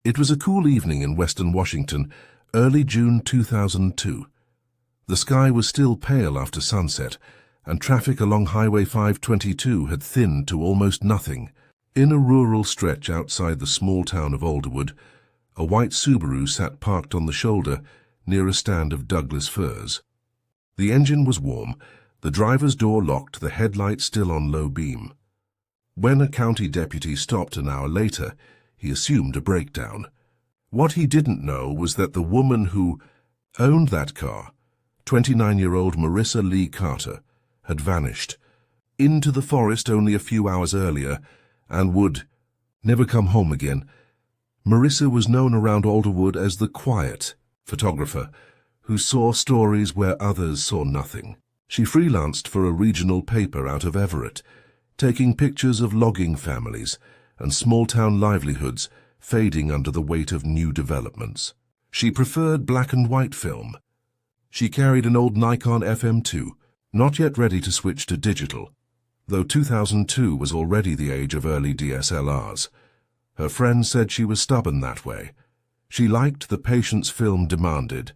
It was a cool evening in Western Washington, early June 2002. The sky was still pale after sunset, and traffic along Highway 522 had thinned to almost nothing. In a rural stretch outside the small town of Alderwood, a white Subaru sat parked on the shoulder near a stand of Douglas firs. The engine was warm, the driver's door locked, the headlights still on low beam. When a county deputy stopped an hour later, he assumed a breakdown. What he didn't know was that the woman who owned that car, 29-year-old Marissa Lee Carter, had vanished into the forest only a few hours earlier and would never come home again. Marissa was known around Alderwood as the quiet photographer who saw stories where others saw nothing. She freelanced for a regional paper out of Everett, taking pictures of logging families and small-town livelihoods fading under the weight of new developments. She preferred black and white film. She carried an old Nikon FM2, not yet ready to switch to digital, though 2002 was already the age of early DSLRs. Her friends said she was stubborn that way. She liked the patience film demanded.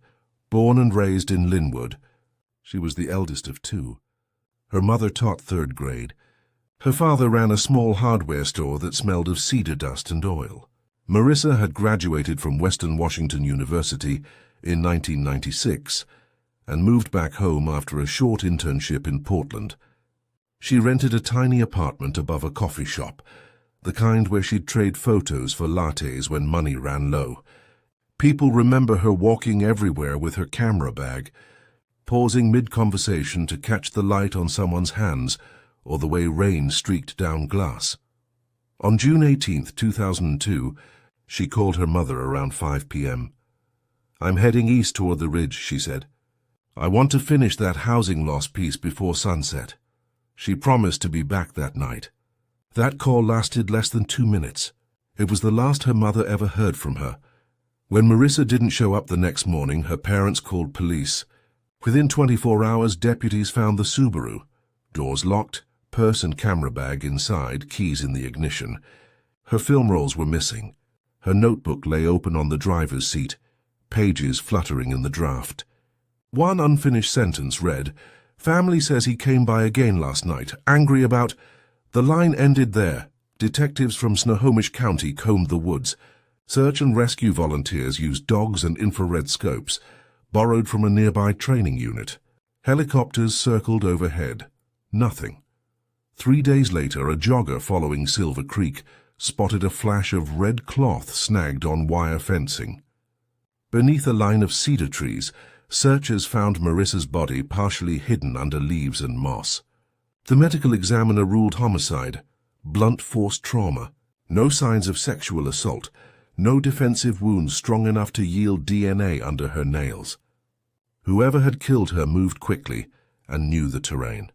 Born and raised in Linwood, she was the eldest of two. Her mother taught third grade. Her father ran a small hardware store that smelled of cedar dust and oil. Marissa had graduated from Western Washington University in 1996 and moved back home after a short internship in Portland. She rented a tiny apartment above a coffee shop, the kind where she'd trade photos for lattes when money ran low. People remember her walking everywhere with her camera bag, pausing mid-conversation to catch the light on someone's hands or the way rain streaked down glass. On June 18, 2002, she called her mother around 5 p.m. "I'm heading east toward the ridge," she said. "I want to finish that housing loss piece before sunset." She promised to be back that night. That call lasted less than 2 minutes. It was the last her mother ever heard from her. When Marissa didn't show up the next morning, her parents called police. Within 24 hours, deputies found the Subaru. Doors locked, purse and camera bag inside, keys in the ignition. Her film rolls were missing. Her notebook lay open on the driver's seat, pages fluttering in the draft. One unfinished sentence read, "Family says he came by again last night, angry about..." The line ended there. Detectives from Snohomish County combed the woods. Search and rescue volunteers used dogs and infrared scopes, borrowed from a nearby training unit. Helicopters circled overhead. Nothing. 3 days later, a jogger following Silver Creek spotted a flash of red cloth snagged on wire fencing. Beneath a line of cedar trees, searchers found Marissa's body partially hidden under leaves and moss. The medical examiner ruled homicide, blunt force trauma, no signs of sexual assault, no defensive wounds strong enough to yield DNA under her nails. Whoever had killed her moved quickly and knew the terrain.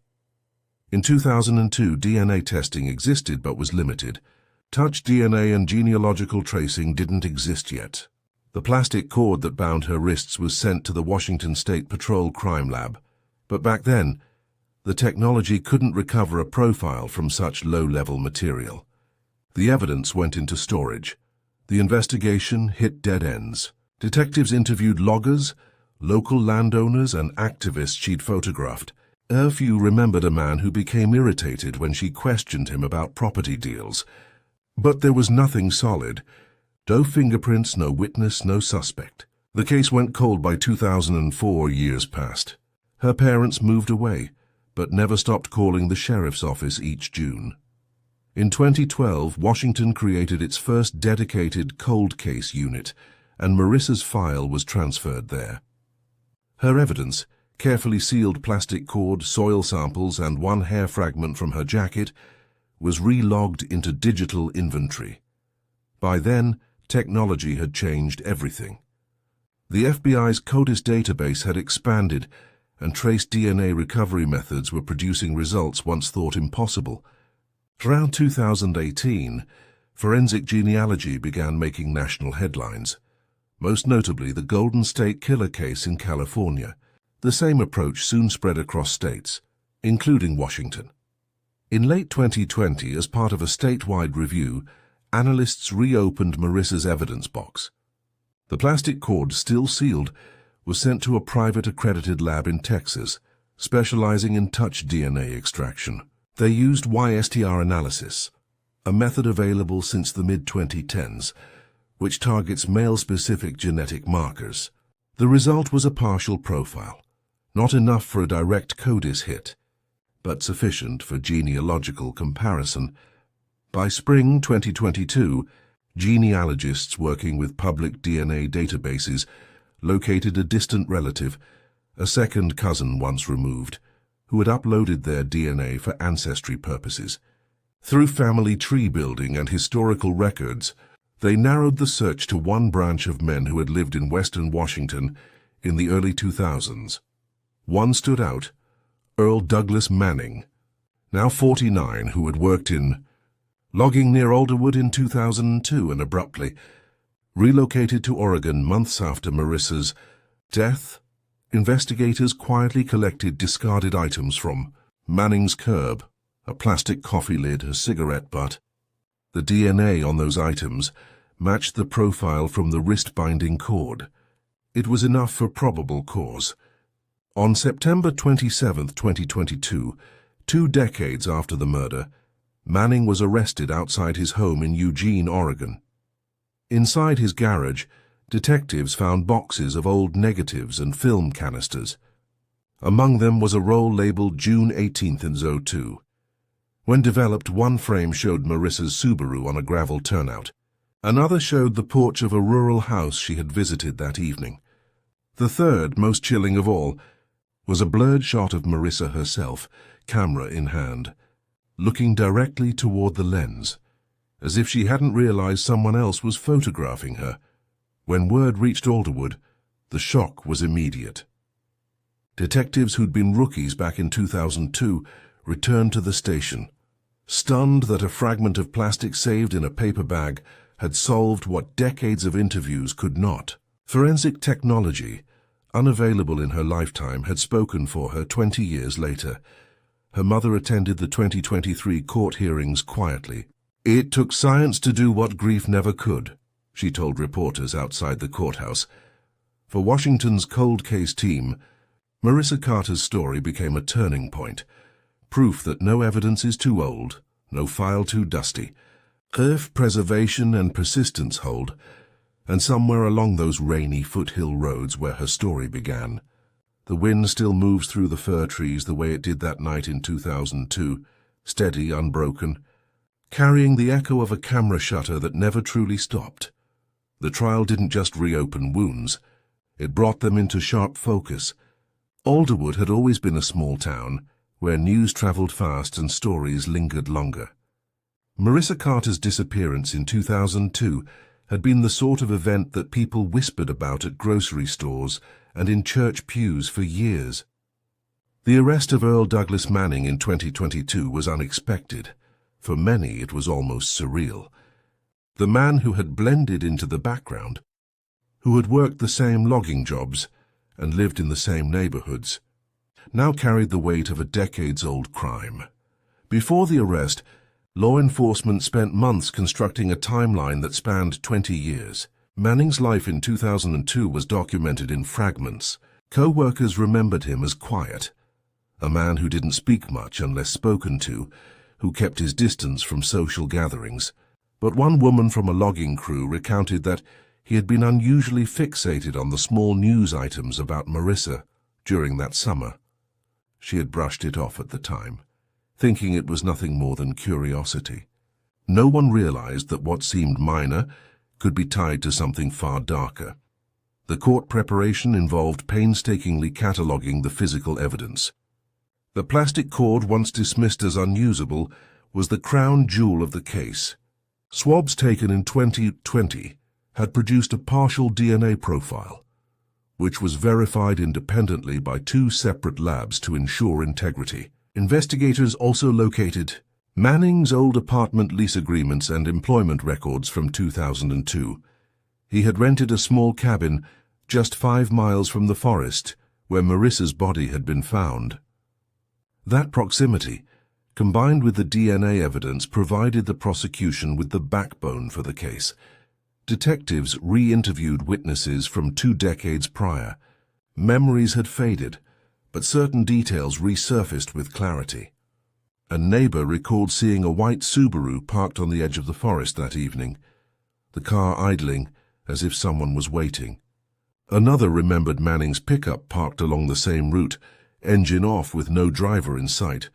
In 2002, DNA testing existed but was limited. Touch DNA and genealogical tracing didn't exist yet. The plastic cord that bound her wrists was sent to the Washington State Patrol Crime Lab. But back then, the technology couldn't recover a profile from such low-level material. The evidence went into storage. The investigation hit dead ends. Detectives interviewed loggers, local landowners, and activists she'd photographed. A few remembered a man who became irritated when she questioned him about property deals. But there was nothing solid. No fingerprints, no witness, no suspect. The case went cold by 2004. Years passed. Her parents moved away, but never stopped calling the sheriff's office each June. In 2012, Washington created its first dedicated cold case unit, and Marissa's file was transferred there. Her evidence, carefully sealed plastic cord, soil samples, and one hair fragment from her jacket, was re-logged into digital inventory. By then, technology had changed everything. The FBI's CODIS database had expanded, and trace DNA recovery methods were producing results once thought impossible. Around 2018, forensic genealogy began making national headlines, most notably the Golden State Killer case in California. The same approach soon spread across states, including Washington. In late 2020, as part of a statewide review, analysts reopened Marissa's evidence box. The plastic cord, still sealed, was sent to a private accredited lab in Texas, specializing in touch DNA extraction. They used YSTR analysis, a method available since the mid-2010s, which targets male-specific genetic markers. The result was a partial profile, not enough for a direct CODIS hit, but sufficient for genealogical comparison. By spring 2022, genealogists working with public DNA databases located a distant relative, a second cousin once removed, who had uploaded their DNA for ancestry purposes. Through family tree building and historical records, they narrowed the search to one branch of men who had lived in Western Washington in the early 2000s. One stood out, Earl Douglas Manning, now 49, who had worked in logging near Alderwood in 2002 and abruptly relocated to Oregon months after Marissa's death. Investigators quietly collected discarded items from Manning's curb, a plastic coffee lid, a cigarette butt. The DNA on those items matched the profile from the wrist-binding cord. It was enough for probable cause. On September 27, 2022, 2 decades after the murder, Manning was arrested outside his home in Eugene, Oregon. Inside his garage, detectives found boxes of old negatives and film canisters. Among them was a roll labeled June 18th in '02. When developed, one frame showed Marissa's Subaru on a gravel turnout. Another showed the porch of a rural house she had visited that evening. The third, most chilling of all, was a blurred shot of Marissa herself, camera in hand, looking directly toward the lens, as if she hadn't realized someone else was photographing her. When word reached Alderwood, the shock was immediate. Detectives who'd been rookies back in 2002 returned to the station, stunned that a fragment of plastic saved in a paper bag had solved what decades of interviews could not. Forensic technology, unavailable in her lifetime, had spoken for her 20 years later. Her mother attended the 2023 court hearings quietly. "It took science to do what grief never could," she told reporters outside the courthouse. For Washington's cold case team, Marissa Carter's story became a turning point, proof that no evidence is too old, no file too dusty. If preservation and persistence hold, and somewhere along those rainy foothill roads where her story began, the wind still moves through the fir trees the way it did that night in 2002, steady, unbroken, carrying the echo of a camera shutter that never truly stopped. The trial didn't just reopen wounds, it brought them into sharp focus. Alderwood had always been a small town, where news traveled fast and stories lingered longer. Marissa Carter's disappearance in 2002 had been the sort of event that people whispered about at grocery stores and in church pews for years. The arrest of Earl Douglas Manning in 2022 was unexpected. For many, it was almost surreal. The man who had blended into the background, who had worked the same logging jobs and lived in the same neighborhoods, now carried the weight of a decades-old crime. Before the arrest, law enforcement spent months constructing a timeline that spanned 20 years. Manning's life in 2002 was documented in fragments. Co-workers remembered him as quiet, a man who didn't speak much unless spoken to, who kept his distance from social gatherings. But one woman from a logging crew recounted that he had been unusually fixated on the small news items about Marissa during that summer. She had brushed it off at the time, thinking it was nothing more than curiosity. No one realized that what seemed minor could be tied to something far darker. The court preparation involved painstakingly cataloging the physical evidence. The plastic cord, once dismissed as unusable, was the crown jewel of the case. Swabs taken in 2020 had produced a partial DNA profile, which was verified independently by 2 separate labs to ensure integrity. Investigators also located Manning's old apartment lease agreements and employment records from 2002. He had rented a small cabin just 5 miles from the forest where Marissa's body had been found. That proximity, combined with the DNA evidence, provided the prosecution with the backbone for the case. Detectives re-interviewed witnesses from 2 decades prior. Memories had faded, but certain details resurfaced with clarity. A neighbor recalled seeing a white Subaru parked on the edge of the forest that evening, the car idling as if someone was waiting. Another remembered Manning's pickup parked along the same route, engine off with no driver in sight.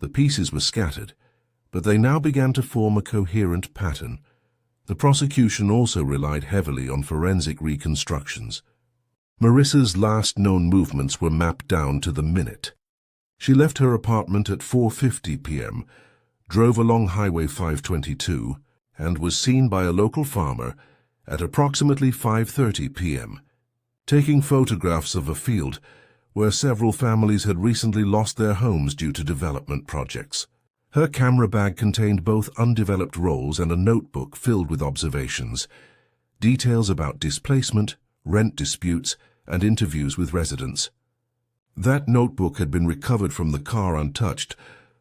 The pieces were scattered, but they now began to form a coherent pattern. The prosecution also relied heavily on forensic reconstructions. Marissa's last known movements were mapped down to the minute. She left her apartment at 4:50 p.m., drove along Highway 522, and was seen by a local farmer at approximately 5:30 p.m., taking photographs of a field where several families had recently lost their homes due to development projects. Her camera bag contained both undeveloped rolls and a notebook filled with observations, details about displacement, rent disputes, and interviews with residents. That notebook had been recovered from the car untouched,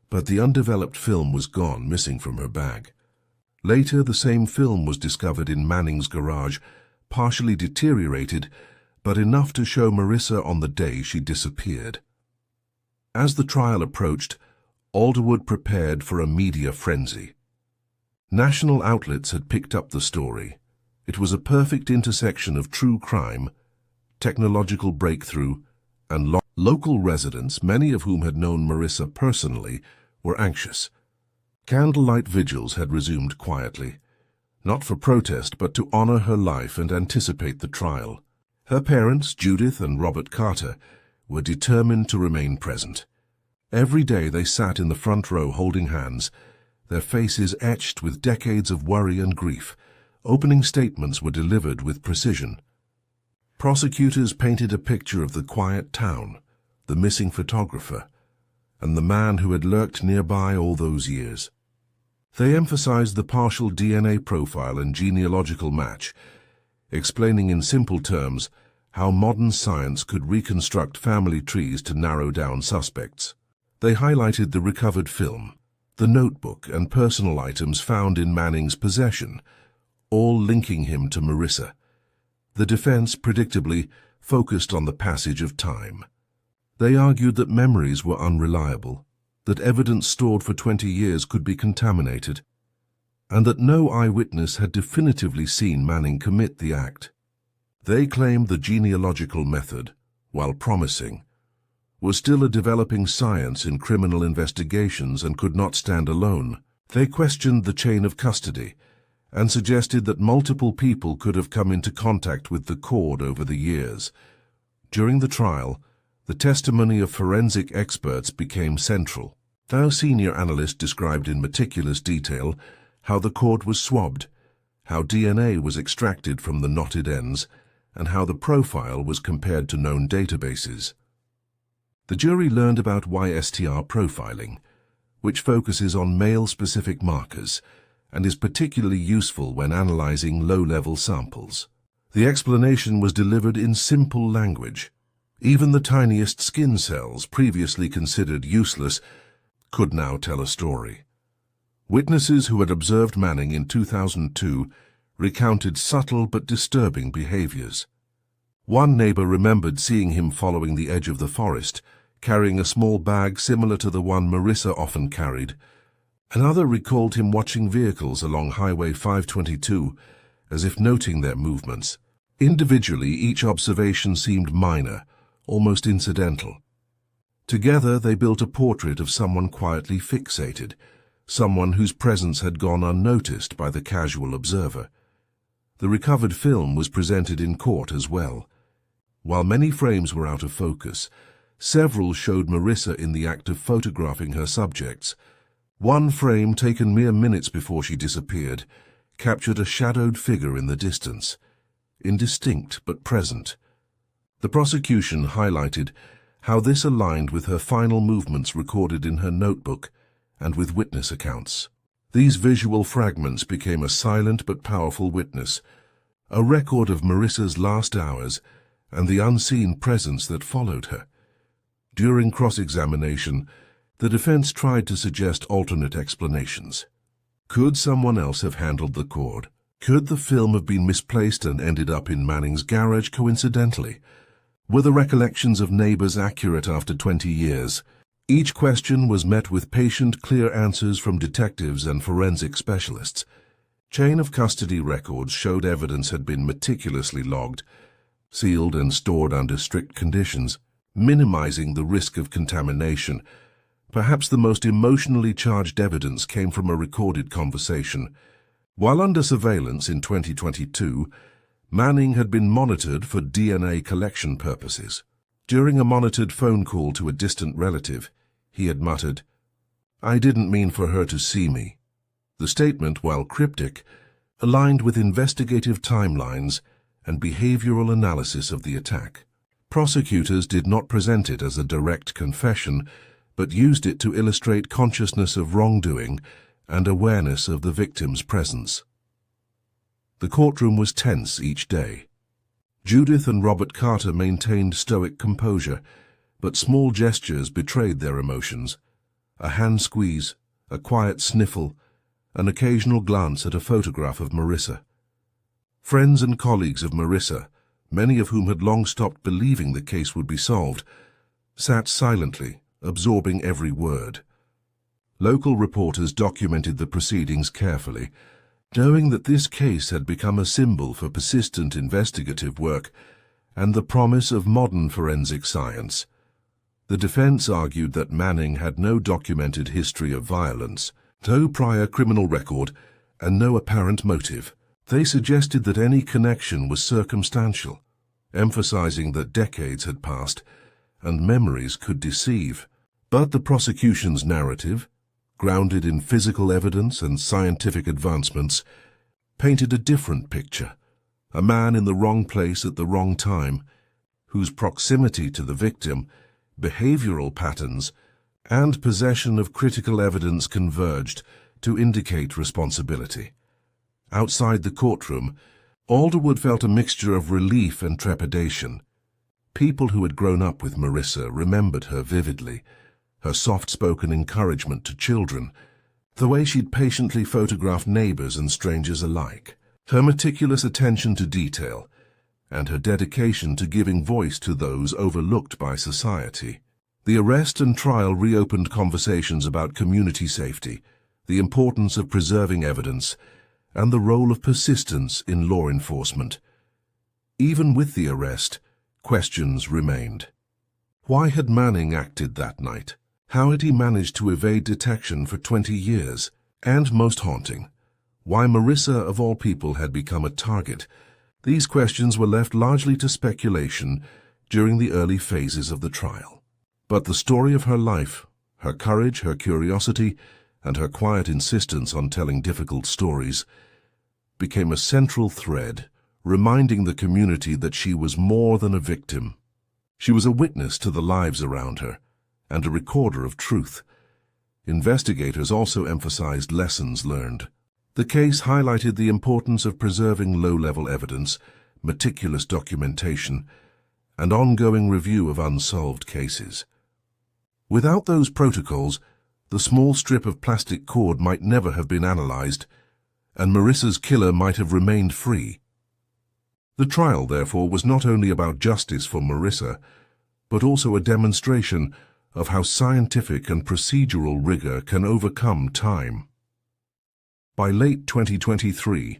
but the undeveloped film was gone, missing from her bag. Later, the same film was discovered in Manning's garage, partially deteriorated, but enough to show Marissa on the day she disappeared. As the trial approached, Alderwood prepared for a media frenzy. National outlets had picked up the story. It was a perfect intersection of true crime, technological breakthrough, and local residents, many of whom had known Marissa personally, were anxious. Candlelight vigils had resumed quietly, not for protest but to honor her life and anticipate the trial. Her parents, Judith and Robert Carter, were determined to remain present. Every day they sat in the front row holding hands, their faces etched with decades of worry and grief. Opening statements were delivered with precision. Prosecutors painted a picture of the quiet town, the missing photographer, and the man who had lurked nearby all those years. They emphasized the partial DNA profile and genealogical match, explaining in simple terms how modern science could reconstruct family trees to narrow down suspects. They highlighted the recovered film, the notebook and personal items found in Manning's possession, all linking him to Marissa. The defense, predictably, focused on the passage of time. They argued that memories were unreliable, that evidence stored for 20 years could be contaminated, and that no eyewitness had definitively seen Manning commit the act. They claimed the genealogical method, while promising, was still a developing science in criminal investigations and could not stand alone. They questioned the chain of custody and suggested that multiple people could have come into contact with the cord over the years. During the trial, the testimony of forensic experts became central. Our senior analyst described in meticulous detail how the cord was swabbed, how DNA was extracted from the knotted ends, and how the profile was compared to known databases. The jury learned about YSTR profiling, which focuses on male-specific markers and is particularly useful when analyzing low-level samples. The explanation was delivered in simple language. Even the tiniest skin cells, previously considered useless, could now tell a story. Witnesses who had observed Manning in 2002 recounted subtle but disturbing behaviors. One neighbor remembered seeing him following the edge of the forest, carrying a small bag similar to the one Marissa often carried. Another recalled him watching vehicles along Highway 522, as if noting their movements. Individually, each observation seemed minor, almost incidental. Together, they built a portrait of someone quietly fixated, someone whose presence had gone unnoticed by the casual observer. The recovered film was presented in court as well. While many frames were out of focus, several showed Marissa in the act of photographing her subjects. One frame, taken mere minutes before she disappeared, captured a shadowed figure in the distance, indistinct but present. The prosecution highlighted how this aligned with her final movements recorded in her notebook and with witness accounts. These visual fragments became a silent but powerful witness, a record of Marissa's last hours and the unseen presence that followed her. During cross-examination, The defense tried to suggest alternate explanations. Could someone else have handled the cord? Could the film have been misplaced and ended up in Manning's garage coincidentally? Were the recollections of neighbors accurate after 20 years? Each question was met with patient, clear answers from detectives and forensic specialists. Chain of custody records showed evidence had been meticulously logged, sealed and stored under strict conditions, minimizing the risk of contamination. Perhaps the most emotionally charged evidence came from a recorded conversation. While under surveillance in 2022, Manning had been monitored for DNA collection purposes. During a monitored phone call to a distant relative, he had muttered, "I didn't mean for her to see me." The statement, while cryptic, aligned with investigative timelines and behavioral analysis of the attack. Prosecutors did not present it as a direct confession, but used it to illustrate consciousness of wrongdoing and awareness of the victim's presence. The courtroom was tense each day. Judith and Robert Carter maintained stoic composure, but small gestures betrayed their emotions. A hand squeeze, a quiet sniffle, an occasional glance at a photograph of Marissa. Friends and colleagues of Marissa, many of whom had long stopped believing the case would be solved, sat silently, absorbing every word. Local reporters documented the proceedings carefully, knowing that this case had become a symbol for persistent investigative work and the promise of modern forensic science. The defense argued that Manning had no documented history of violence, no prior criminal record, and no apparent motive. They suggested that any connection was circumstantial, emphasizing that decades had passed and memories could deceive. But the prosecution's narrative, grounded in physical evidence and scientific advancements, painted a different picture. A man in the wrong place at the wrong time, whose proximity to the victim, behavioral patterns, and possession of critical evidence converged to indicate responsibility. Outside the courtroom, Alderwood felt a mixture of relief and trepidation. People who had grown up with Marissa remembered her vividly, her soft-spoken encouragement to children, the way she'd patiently photographed neighbors and strangers alike, her meticulous attention to detail, and her dedication to giving voice to those overlooked by society. The arrest and trial reopened conversations about community safety, the importance of preserving evidence, and the role of persistence in law enforcement. Even with the arrest, questions remained. Why had Manning acted that night? How had he managed to evade detection for 20 years? And most haunting, why Marissa, of all people, had become a target? These questions were left largely to speculation during the early phases of the trial. But the story of her life, her courage, her curiosity, and her quiet insistence on telling difficult stories became a central thread, reminding the community that she was more than a victim. She was a witness to the lives around her, and a recorder of truth. Investigators also emphasized lessons learned. The case highlighted the importance of preserving low-level evidence, meticulous documentation, and ongoing review of unsolved cases. Without those protocols, the small strip of plastic cord might never have been analyzed, and Marissa's killer might have remained free. The trial, therefore, was not only about justice for Marissa, but also a demonstration of how scientific and procedural rigor can overcome time. By late 2023,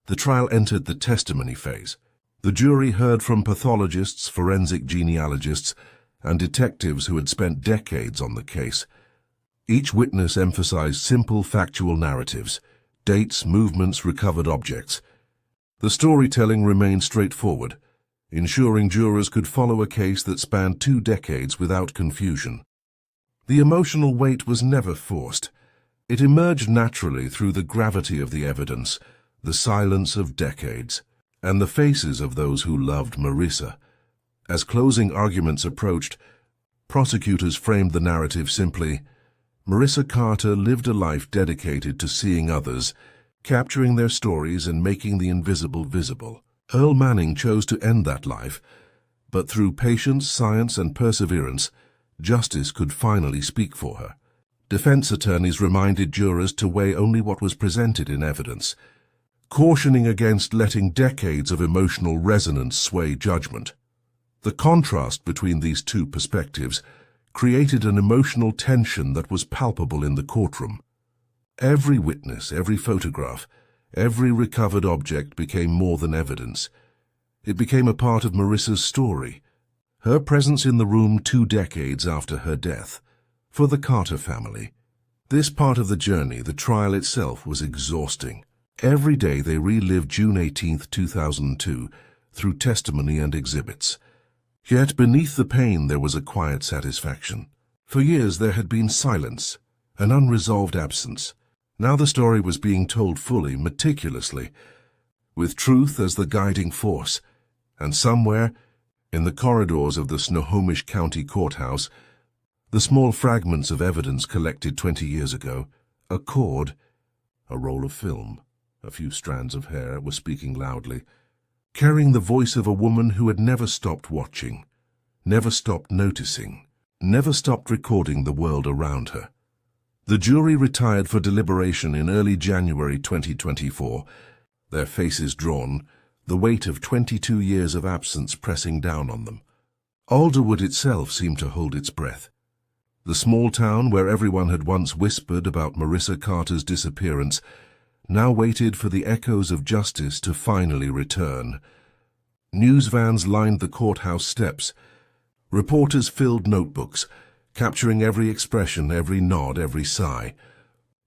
the trial entered the testimony phase. The jury heard from pathologists, forensic genealogists, and detectives who had spent decades on the case. Each witness emphasized simple factual narratives, dates, movements, recovered objects. The storytelling remained straightforward, ensuring jurors could follow a case that spanned 2 decades without confusion. The emotional weight was never forced. It emerged naturally through the gravity of the evidence, the silence of decades, and the faces of those who loved Marissa. As closing arguments approached, prosecutors framed the narrative simply: Marissa Carter lived a life dedicated to seeing others, capturing their stories and making the invisible visible. Earl Manning chose to end that life, but through patience, science, and perseverance, justice could finally speak for her. Defense attorneys reminded jurors to weigh only what was presented in evidence, cautioning against letting decades of emotional resonance sway judgment. The contrast between these two perspectives created an emotional tension that was palpable in the courtroom. Every witness, every photograph, every recovered object became more than evidence. It became a part of Marissa's story, her presence in the room 2 decades after her death. For the Carter family, this part of the journey, the trial itself, was exhausting. Every day they relived June 18, 2002, through testimony and exhibits. Yet beneath the pain there was a quiet satisfaction. For years there had been silence, an unresolved absence. Now the story was being told fully, meticulously, with truth as the guiding force. And somewhere, in the corridors of the Snohomish County Courthouse, the small fragments of evidence collected 20 years ago, a cord, a roll of film, a few strands of hair, were speaking loudly, carrying the voice of a woman who had never stopped watching, never stopped noticing, never stopped recording the world around her. The jury retired for deliberation in early January 2024, their faces drawn, the weight of 22 years of absence pressing down on them. Alderwood itself seemed to hold its breath. The small town where everyone had once whispered about Marissa Carter's disappearance now waited for the echoes of justice to finally return. News vans lined the courthouse steps. Reporters filled notebooks, capturing every expression, every nod, every sigh.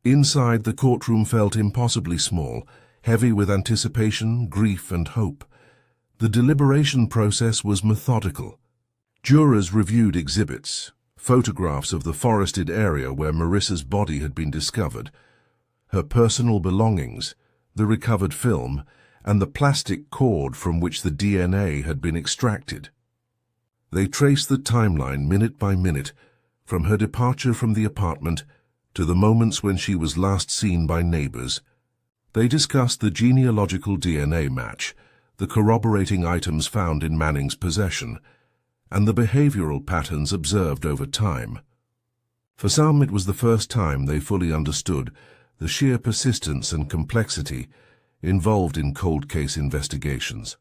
Inside, the courtroom felt impossibly small, heavy with anticipation, grief, and hope. The deliberation process was methodical. Jurors reviewed exhibits, photographs of the forested area where Marissa's body had been discovered, her personal belongings, the recovered film, and the plastic cord from which the DNA had been extracted. They traced the timeline minute by minute, from her departure from the apartment to the moments when she was last seen by neighbors. They discussed the genealogical DNA match, the corroborating items found in Manning's possession, and the behavioral patterns observed over time. For some, it was the first time they fully understood the sheer persistence and complexity involved in cold case investigations.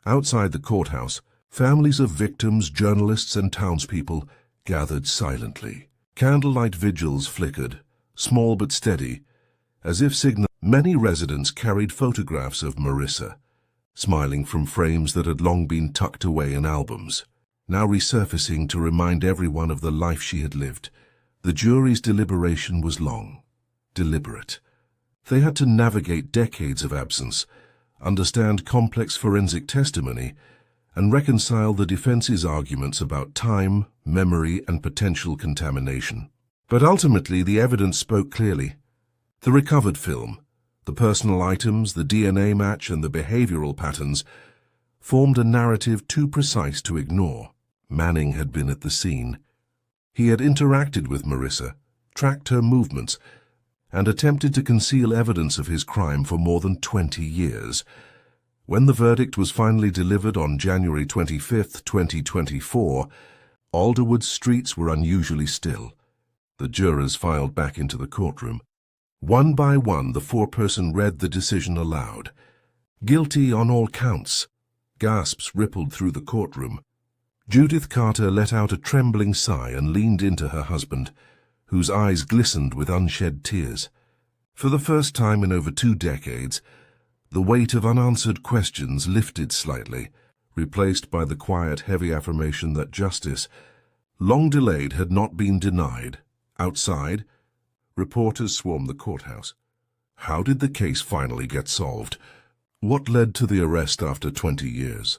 Outside the courthouse, families of victims, journalists, and townspeople gathered silently. Candlelight vigils flickered, small but steady, as if signaling. Many residents carried photographs of Marissa, smiling from frames that had long been tucked away in albums, now resurfacing to remind everyone of the life she had lived. The jury's deliberation was long, deliberate. They had to navigate decades of absence, understand complex forensic testimony, and reconcile the defense's arguments about time, memory, and potential contamination. But ultimately, the evidence spoke clearly. The recovered film, the personal items, the DNA match, and the behavioral patterns formed a narrative too precise to ignore. Manning had been at the scene. He had interacted with Marissa, tracked her movements, and attempted to conceal evidence of his crime for more than 20 years. When the verdict was finally delivered on January 25, 2024, Alderwood's streets were unusually still. The jurors filed back into the courtroom. One by one, the foreperson read the decision aloud. Guilty on all counts. Gasps rippled through the courtroom. Judith Carter let out a trembling sigh and leaned into her husband, whose eyes glistened with unshed tears. For the first time in over 2 decades, the weight of unanswered questions lifted slightly, replaced by the quiet, heavy affirmation that justice, long delayed, had not been denied. Outside, reporters swarmed the courthouse. How did the case finally get solved? What led to the arrest after 20 years?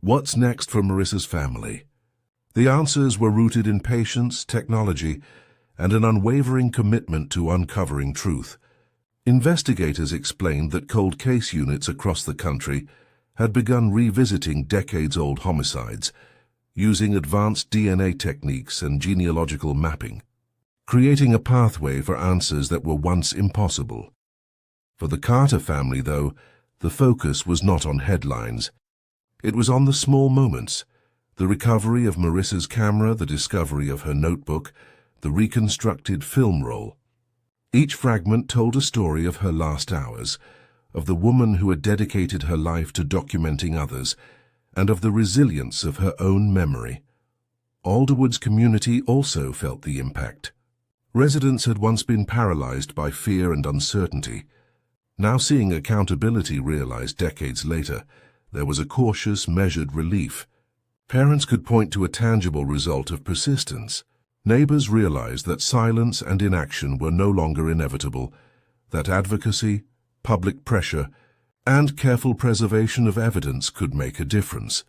What's next for Marissa's family? The answers were rooted in patience, technology, and an unwavering commitment to uncovering truth. Investigators explained that cold case units across the country had begun revisiting decades-old homicides, using advanced DNA techniques and genealogical mapping, creating a pathway for answers that were once impossible. For the Carter family, though, the focus was not on headlines. It was on the small moments: the recovery of Marissa's camera, the discovery of her notebook, the reconstructed film roll. Each fragment told a story of her last hours, of the woman who had dedicated her life to documenting others, and of the resilience of her own memory. Alderwood's community also felt the impact. Residents had once been paralyzed by fear and uncertainty. Now, seeing accountability realized decades later, there was a cautious, measured relief. Parents could point to a tangible result of persistence. Neighbors realized that silence and inaction were no longer inevitable, that advocacy, public pressure, and careful preservation of evidence could make a difference.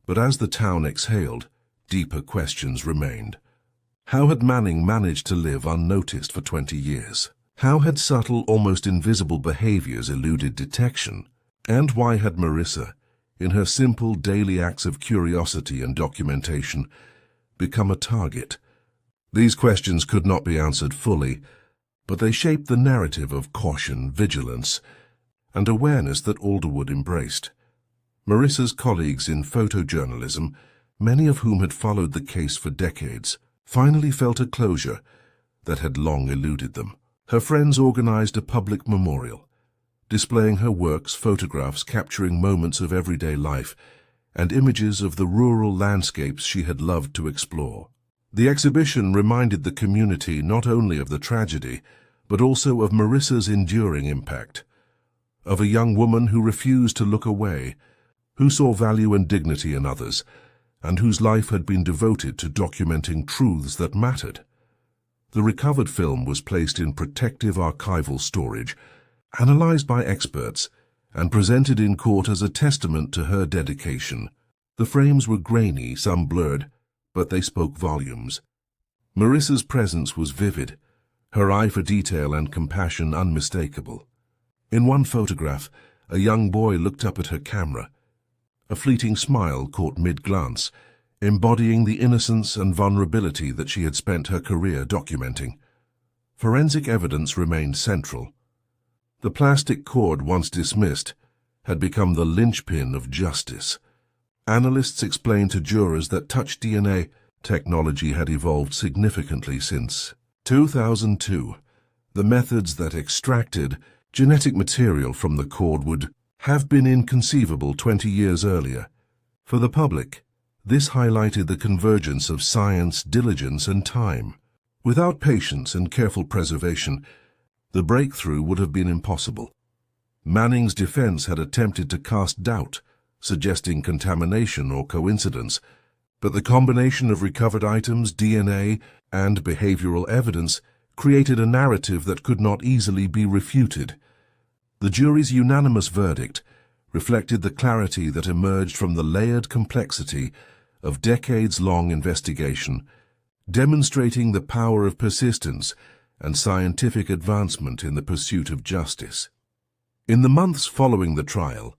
But as the town exhaled, deeper questions remained. How had Manning managed to live unnoticed for 20 years? How had subtle, almost invisible behaviors eluded detection? And why had Marissa, in her simple daily acts of curiosity and documentation, become a target? These questions could not be answered fully, but they shaped the narrative of caution, vigilance, and awareness that Alderwood embraced. Marissa's colleagues in photojournalism, many of whom had followed the case for decades, finally felt a closure that had long eluded them. Her friends organized a public memorial, displaying her works, photographs capturing moments of everyday life, and images of the rural landscapes she had loved to explore. The exhibition reminded the community not only of the tragedy, but also of Marissa's enduring impact, of a young woman who refused to look away, who saw value and dignity in others, and whose life had been devoted to documenting truths that mattered. The recovered film was placed in protective archival storage, analyzed by experts, and presented in court as a testament to her dedication. The frames were grainy, some blurred, but they spoke volumes. Marissa's presence was vivid, her eye for detail and compassion unmistakable. In one photograph, a young boy looked up at her camera. A fleeting smile caught mid-glance, embodying the innocence and vulnerability that she had spent her career documenting. Forensic evidence remained central. The plastic cord, once dismissed, had become the linchpin of justice. Analysts explained to jurors that touch DNA technology had evolved significantly since 2002. The methods that extracted genetic material from the cord would have been inconceivable 20 years earlier. For the public, this highlighted the convergence of science, diligence, and time. Without patience and careful preservation, the breakthrough would have been impossible. Manning's defense had attempted to cast doubt, suggesting contamination or coincidence, but the combination of recovered items, DNA, and behavioral evidence created a narrative that could not easily be refuted. The jury's unanimous verdict reflected the clarity that emerged from the layered complexity of decades-long investigation, demonstrating the power of persistence and scientific advancement in the pursuit of justice. In the months following the trial,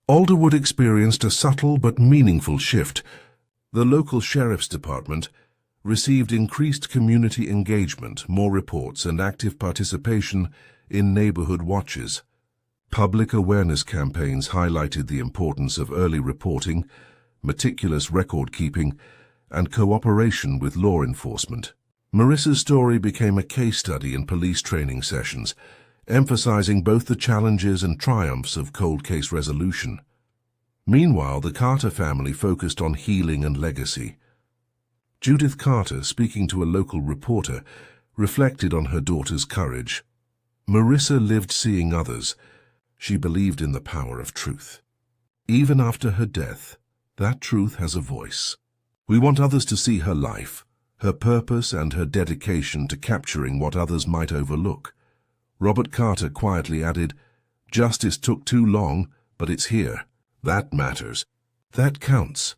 Alderwood experienced a subtle but meaningful shift. The local sheriff's department received increased community engagement, more reports, and active participation in neighborhood watches. Public awareness campaigns highlighted the importance of early reporting, meticulous record-keeping, and cooperation with law enforcement. Marissa's story became a case study in police training sessions, emphasizing both the challenges and triumphs of cold case resolution. Meanwhile, the Carter family focused on healing and legacy. Judith Carter, speaking to a local reporter, reflected on her daughter's courage. Marissa lived seeing others. She believed in the power of truth. Even after her death, that truth has a voice. We want others to see her life, her purpose, and her dedication to capturing what others might overlook. Robert Carter quietly added, "Justice took too long, but it's here. That matters. That counts."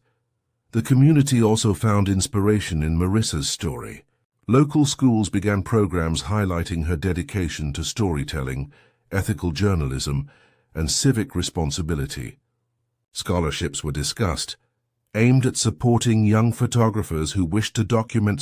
The community also found inspiration in Marissa's story. Local schools began programs highlighting her dedication to storytelling, ethical journalism, and civic responsibility. Scholarships were discussed, aimed at supporting young photographers who wished to document